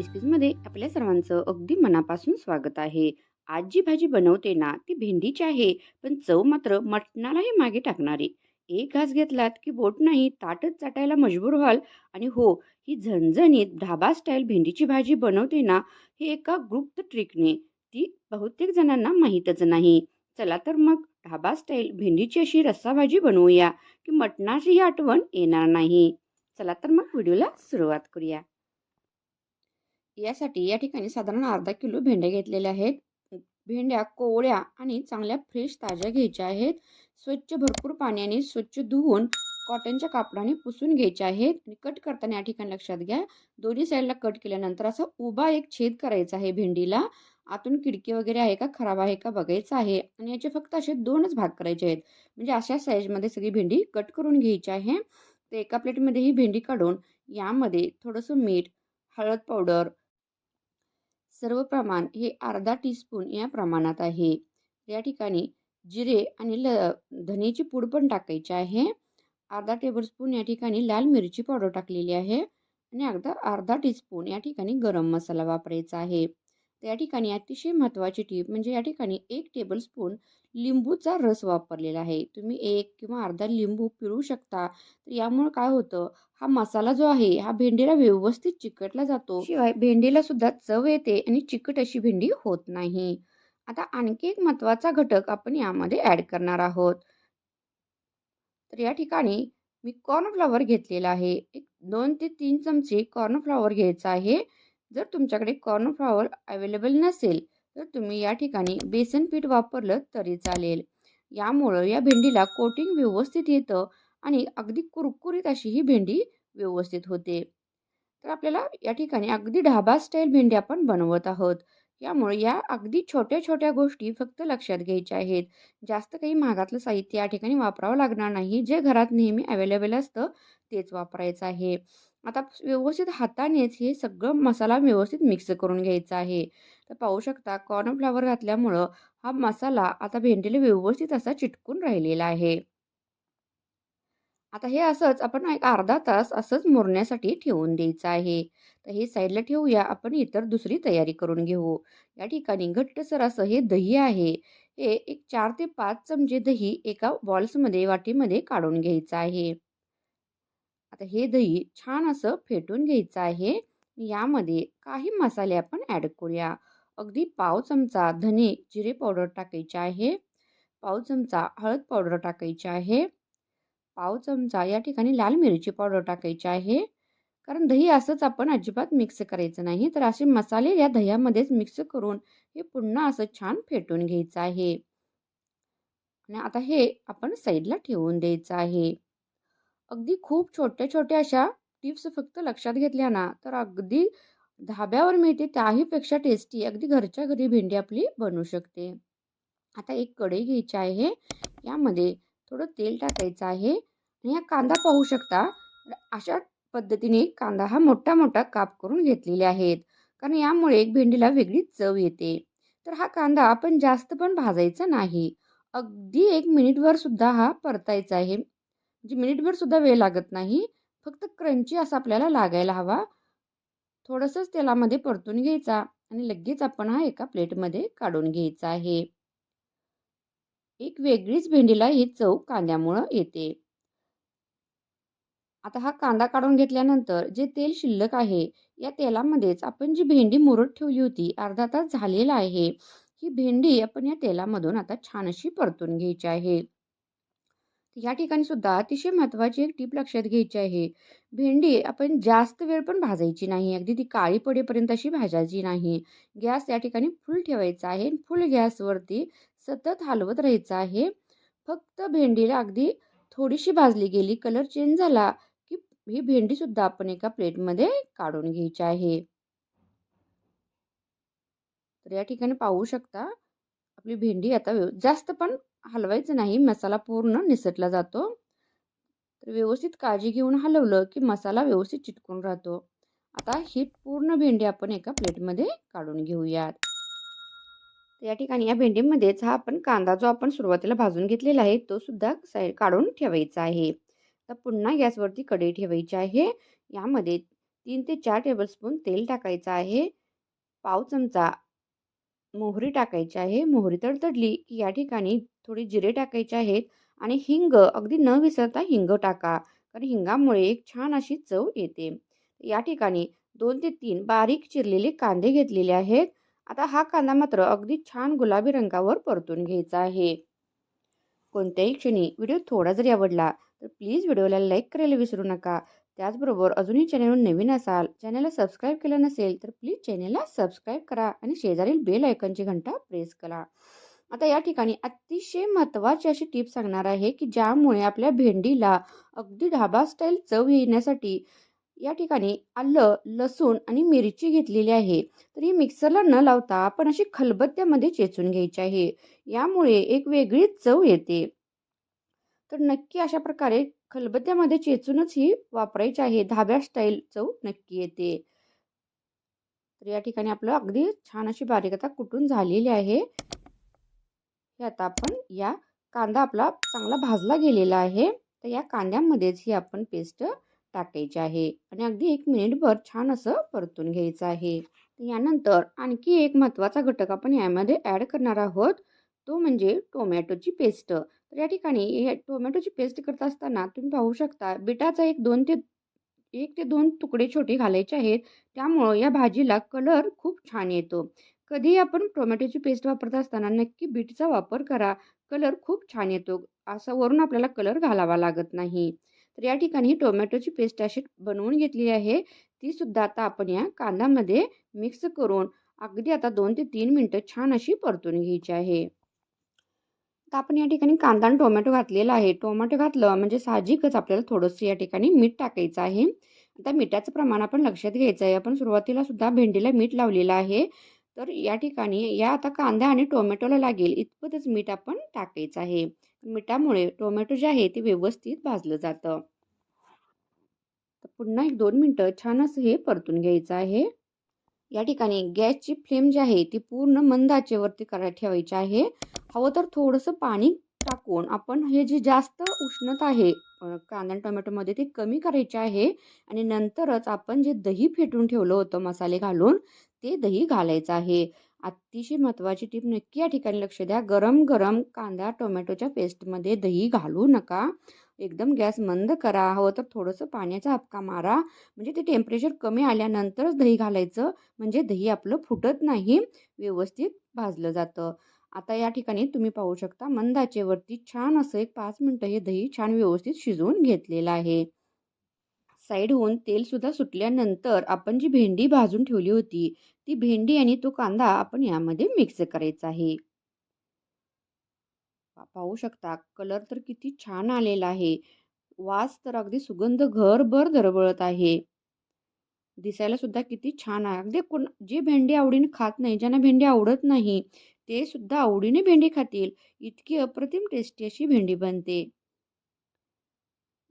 रेसिपीजमध्ये आपल्या सर्वांचं अगदी मनापासून स्वागत आहे. आज जी भाजी बनवते ना, ती भेंडीची आहे, पण चव मात्र मटणालाही मागे टाकणारी. एक घास घेतलात की बोट नाही, ताटच चाटायला मजबूर व्हाल. आणि हो, ही झणझणीत ढाबा स्टाईल भेंडीची भाजी बनवते ना, हे एका गुप्त ट्रिकने. ती बहुतेक जणांना माहीतच नाही. चला तर मग ढाबा स्टाईल भेंडीची अशी रस्साभाजी बनवूया, की मटणाची ही आठवण येणार नाही. चला तर मग व्हिडिओला सुरुवात करूया. यासाठी या ठिकाणी साधारण अर्धा किलो भेंड्या घेतलेल्या आहेत. भेंड्या कोवळ्या आणि चांगल्या फ्रेश ताज्या घ्यायच्या आहेत. स्वच्छ भरपूर पाण्याने स्वच्छ धुवून कॉटनच्या कापडाने पुसून घ्यायच्या आहेत. आणि कट करताना या ठिकाणी लक्षात घ्या, दोन्ही साईडला कट केल्यानंतर असा उभा एक छेद करायचा आहे भेंडीला. आतून खिडकी वगैरे आहे का, खराब आहे का बघायचं आहे. आणि याचे फक्त असे दोनच भाग करायचे आहेत. म्हणजे अशा साईजमध्ये सगळी भेंडी कट करून घ्यायची आहे. तर एका प्लेटमध्ये ही भेंडी काढून यामध्ये थोडंसं मीठ, हळद पावडर, सर्व प्रमाण हे अर्धा टीस्पून या प्रमाणात आहे. या ठिकाणी जिरे आणि धनेची पूड पण टाकायची आहे. अर्धा टेबलस्पून या ठिकाणी लाल मिरची पावडर टाकलेली आहे आणि अर्धा टीस्पून या ठिकाणी गरम मसाला वापरायचा आहे. तर या ठिकाणी अतिशय महत्त्वाची टीप म्हणजे या ठिकाणी 1 टेबलस्पून लिंबूचा रस वापरलेला आहे. तुम्ही 1 किंवा अर्धा लिंबू पिळू शकता. तर यामुळे काय होतं, हा मसाला जो आहे हा भेंडीला व्यवस्थित चिकटला जातो. शिवाय भेंडीला सुद्धा चव येते आणि चिकट अशी भेंडी होत नाही. आता आणखी एक महत्त्वाचा घटक आपण यामध्ये ॲड करणार आहोत. तर या ठिकाणी मी कॉर्नफ्लॉवर घेतलेला आहे. एक 2 ते 3 चमचे कॉर्नफ्लॉवर घ्यायचा आहे. जर तुमच्याकडे कॉर्नफ्लॉवर अवेलेबल नसेल, तर तुम्ही या ठिकाणी बेसन पीठ वापरलं तरी चालेल. यामुळं या भेंडीला कोटिंग व्यवस्थित येतं आणि अगदी कुरकुरीत अशी ही भेंडी व्यवस्थित होते. तर आपल्याला या ठिकाणी अगदी ढाबा स्टाईल भेंडी आपण बनवत आहोत. यामुळे या अगदी छोट्या-छोट्या गोष्टी फक्त लक्षात घ्यायच्या आहेत. जास्त काही महागातलं साहित्य या ठिकाणी वापरावं लागणार नाही. जे घरात नेहमी अवेलेबल असतं तेच वापरायचं आहे. आता व्यवस्थित हातानेच हे सगळं मसाला व्यवस्थित मिक्स करून घ्यायचा आहे. तर पाहू शकता कॉर्नफ्लॉवर घातल्यामुळं हा मसाला आता भेंडीला व्यवस्थित असा चिटकून राहिलेला आहे. आता हे असंच आपण एक अर्धा तास असंच मुरण्यासाठी ठेवून द्यायचं आहे. तर हे साईडला ठेवूया. आपण इतर दुसरी तयारी करून घेऊ. या ठिकाणी घट्टसर असं हे दही आहे. हे एक 4 ते 5 चमचे दही एका बॉल्समध्ये, वाटीमध्ये काढून घ्यायचं आहे. आता हे दही छान असं फेटून घ्यायचं आहे. यामध्ये काही मसाले आपण ॲड करूया. अगदी पाव चमचा धने, जिरे पावडर टाकायचे आहे. पाव चमचा हळद पावडर टाकायची आहे. पाव चमचा या ठिकाणी लाल मिरची पावडर टाकायची आहे. कारण दही असंच आपण अजिबात मिक्स करायचं नाही. तर असे मसाले या दह्यामध्येच मिक्स करून हे पुन्हा असं छान फेटून घ्यायचं आहे. आणि आता हे आपण साईडला ठेवून द्यायचं आहे. अगदी खूप छोट्या-छोट्या अशा टिप्स फक्त लक्षात घेतल्या ना, तर अगदी धाब्यावर मिळते त्याहीपेक्षा टेस्टी अगदी घरच्या घरी भेंडी आपली बनू शकते. आता एक कढई घ्यायची आहे. यामध्ये थोडं तेल टाकायचं आहे आणि हा कांदा पाहू शकता. तर अशा पद्धतीने कांदा हा मोठा-मोठा काप करून घेतलेले आहेत. कारण यामुळे एक भेंडीला वेगळीच चव येते. तर हा कांदा आपण जास्त पण भाजायचा नाही. अगदी 1 मिनिटभर सुद्धा हा परतायचा आहे. म्हणजे मिनिटभर सुद्धा वेळ लागत नाही. फक्त क्रंची असा आपल्याला लागायला हवा. थोडंसंच तेलामध्ये परतून घ्यायचा आणि लगेच आपण हा एका प्लेटमध्ये काढून घ्यायचा आहे. एक वेगळीच भेंडीला ही चव कांद्यामुळं येते. आता हा कांदा काढून घेतल्यानंतर जे तेल शिल्लक आहे, या तेलामध्येच आपण जी भेंडी मुरत ठेवली होती, अर्धा तास झालेला आहे. ही भेंडी आपण या तेलामधून आता छान अशी परतून घ्यायची आहे. या ठिकाणी सुद्धा अतिशय महत्त्वाची एक टीप लक्षात घ्यायची आहे. भेंडी आपण जास्त वेळ पण भाजायची नाही. अगदी ती काळी पडेपर्यंत अशी भाजायची नाही. गॅस या ठिकाणी फुल ठेवायचा आहे. फुल गॅसवरती सतत हलवत राहायचं आहे. फक्त भेंडीला अगदी थोडीशी भाजली गेली, कलर चेंज झाला, की ही भेंडीसुद्धा आपण एका प्लेटमध्ये काढून घ्यायची आहे. तर या ठिकाणी पाहू शकता आपली भेंडी आता जास्त पण हलवायचं नाही. मसाला पूर्ण निसटला जातो. तर व्यवस्थित काळजी घेऊन हलवलं, की मसाला व्यवस्थित चिटकून राहतो. आता ही पूर्ण भेंडी आपण एका प्लेटमध्ये काढून घेऊयात. तर या ठिकाणी या भेंडीमध्येच हा आपण कांदा जो आपण सुरुवातीला भाजून घेतलेला आहे, तो सुद्धा साईड काढून ठेवायचा आहे. तर पुन्हा गॅसवरती कढई ठेवायची आहे. यामध्ये 3 ते 4 टेबलस्पून तेल टाकायचं आहे. पाव चमचा मोहरी टाकायची आहे. मोहरी तडतडली की या ठिकाणी थोडे जिरे टाकायचे आहेत आणि हिंग अगदी न विसरता हिंग टाका. कारण हिंगामुळे एक छान अशी चव येते. या ठिकाणी 2 ते 3 बारीक चिरलेले कांदे घेतलेले आहेत. आता हा कांदा मात्र अगदी छान गुलाबी रंगावर परतून घ्यायचा आहे. कोणत्याही क्षणी व्हिडिओ थोडा जरी आवडला तर प्लीज व्हिडिओला लाईक करायला विसरू नका. त्याचबरोबर अजूनही चॅनलवर नवीन असाल, चॅनलला सबस्क्राईब केलं नसेल तर प्लीज चॅनलला सबस्क्राईब करा आणि शेजारील बेल आयकॉनची घंटा प्रेस करा. आता या ठिकाणी अतिशय महत्त्वाची अशी टिप सांगणार आहे, की ज्यामुळे आपल्या भेंडीला अगदी ढाबा स्टाईल चव येण्यासाठी या ठिकाणी आलं, लसूण आणि मिरची घेतलेली आहे. तर ही मिक्सरला न लावता आपण अशी खलबत्त्यामध्ये चेचून घ्यायची आहे. यामुळे एक वेगळीच चव येते. तर नक्की अशा प्रकारे खलबत्त्यामध्ये चेचूनच ही वापरायची आहे. ढाब्या स्टाईल चव नक्की येते. तर या ठिकाणी आपलं अगदी छान अशी बारीक आता कुटून झालेली आहे. हे आता आपण या कांदा आपला चांगला भाजला गेलेला आहे. तर या कांद्यामध्येच ही आपण पेस्ट टाकायची आहे आणि अगदी 1 मिनिटभर छान असं परतून घ्यायचं आहे. यानंतर आणखी एक महत्त्वाचा घटक आपण यामध्ये ॲड करणार आहोत. तो म्हणजे टोमॅटोची पेस्ट. तर या ठिकाणी हे टोमॅटोची पेस्ट करत असताना तुम्ही पाहू शकता बीटाचा 1 ते 2 तुकडे छोटे घालायचे आहेत. त्यामुळं या भाजीला कलर खूप छान येतो. कधीही आपण टोमॅटोची पेस्ट वापरत असताना नक्की बीटचा वापर करा. कलर खूप छान येतो. असा वरून आपल्याला कलर घालावा लागत नाही. तर या ठिकाणी टोमॅटोची पेस्ट अशी बनवून घेतली आहे. ती सुद्धा आता आपण या कांद्यामध्ये मिक्स करून अगदी आता 2 ते 3 मिनिटं छान अशी परतून घ्यायची आहे. तर आपण या ठिकाणी कांदा आणि टोमॅटो घातलेला आहे. टोमॅटो घातलं म्हणजे साहजिकच आपल्याला थोडंसं या ठिकाणी मीठ टाकायचं आहे. आता मिठाचं प्रमाण आपण लक्षात घ्यायचं आहे. आपण सुरुवातीला सुद्धा भेंडीला मीठ लावलेलं आहे. तर या ठिकाणी या आता कांदा आणि टोमॅटोला लागेल इतपतच मीठ आपण टाकायचं आहे. मिठामुळे टोमॅटो जे आहे ते व्यवस्थित भाजलं जातं. तर पुन्हा 1-2 मिनिटं छान असं हे परतून घ्यायचं आहे. या ठिकाणी गॅसची फ्लेम जी आहे ती पूर्ण मंद आचेवरती ठेवायची आहे. हवं तर थोडंसं पाणी टाकून आपण हे जी जास्त उष्णता आहे कांदा आणि टोमॅटोमध्ये ती कमी करायची आहे आणि नंतरच आपण जे दही फेटून ठेवलं होतं मसाले घालून ते दही घालायचं आहे. अतिशय महत्त्वाची टीप नक्की या ठिकाणी लक्ष द्या. गरम-गरम कांदा टोमॅटोच्या पेस्टमध्ये दही घालू नका. एकदम गॅस मंद करा. हवं तर थोडंसं पाण्याचा हापका मारा. म्हणजे ते टेम्परेचर कमी आल्यानंतरच दही घालायचं. म्हणजे दही आपलं फुटत नाही, व्यवस्थित भाजलं जातं. आता या ठिकाणी तुम्ही पाहू शकता मंद आचेवरती छान असं एक 5 मिनिटं हे दही छान व्यवस्थित शिजवून घेतलेलं आहे. साईड होऊन तेलसुद्धा सुटल्यानंतर आपण जी भेंडी भाजून ठेवली होती, ती भेंडी आणि तो कांदा आपण यामध्ये मिक्स करायचा आहे. पाहू शकता कलर तर किती छान आलेला आहे. वास तर अगदी सुगंध घरभर दरवळत आहे. दिसायला सुद्धा किती छान आहे. अगदी जी भेंडी आवडीने खात नाही, ज्यांना भेंडी आवडत नाही, ते सुद्धा आवडीने भेंडी खातील. इतकी अप्रतिम टेस्टी अशी भेंडी बनते.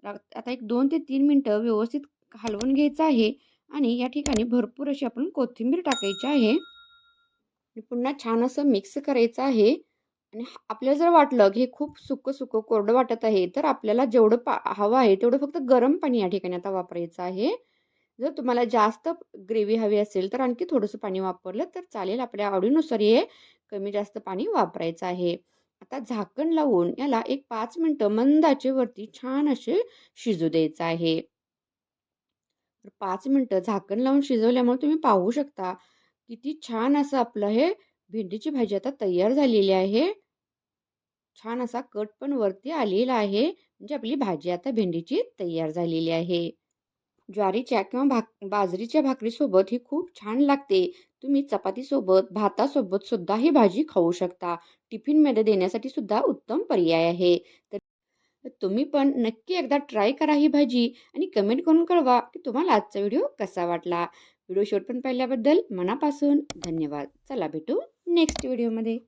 आता एक 2 ते 3 मिनिटं व्यवस्थित हलवून घ्यायचं आहे आणि या ठिकाणी भरपूर अशी आपण कोथिंबीर टाकायची आहे आणि पुन्हा छान असं मिक्स करायचं आहे आणि आपल्याला जर वाटलं की हे खूप सुकं-सुकं कोरडं वाटत आहे, तर आपल्याला जेवढं हवं आहे तेवढं फक्त गरम पाणी या ठिकाणी आता वापरायचं आहे. जर तुम्हाला जास्त ग्रेव्ही हवी असेल, तर आणखी थोडंसं पाणी वापरलं तर चालेल. आपल्या आवडीनुसार हे कमी जास्त पाणी वापरायचं आहे. आता झाकण लावून याला एक 5 मिनिटं मंद आचेवरती छान असे शिजू द्यायचं आहे. तर 5 मिनिटं झाकण लावून शिजवल्यामुळे तुम्ही पाहू शकता, किती छान असं आपलं हे भेंडीची भाजी आता तयार झालेली आहे. छान असा कट पण वरती आलेला आहे. म्हणजे आपली भाजी आता भेंडीची तयार झालेली आहे. ज्वारीच्या किंवा बाजरीच्या भाकरीसोबत ही खूप छान लागते. तुम्ही चपातीसोबत, भातासोबत सुद्धा ही भाजी खाऊ शकता. टिफिनमध्ये देण्यासाठी सुद्धा उत्तम पर्याय आहे. तर तुम्ही पण नक्की एकदा ट्राय करा ही भाजी आणि कमेंट करून कळवा की तुम्हाला आजचा व्हिडिओ कसा वाटला. व्हिडिओ शेवटपर्यंत पाहिल्याबद्दल मनापासून धन्यवाद. चला भेटू नेक्स्ट व्हिडिओमध्ये.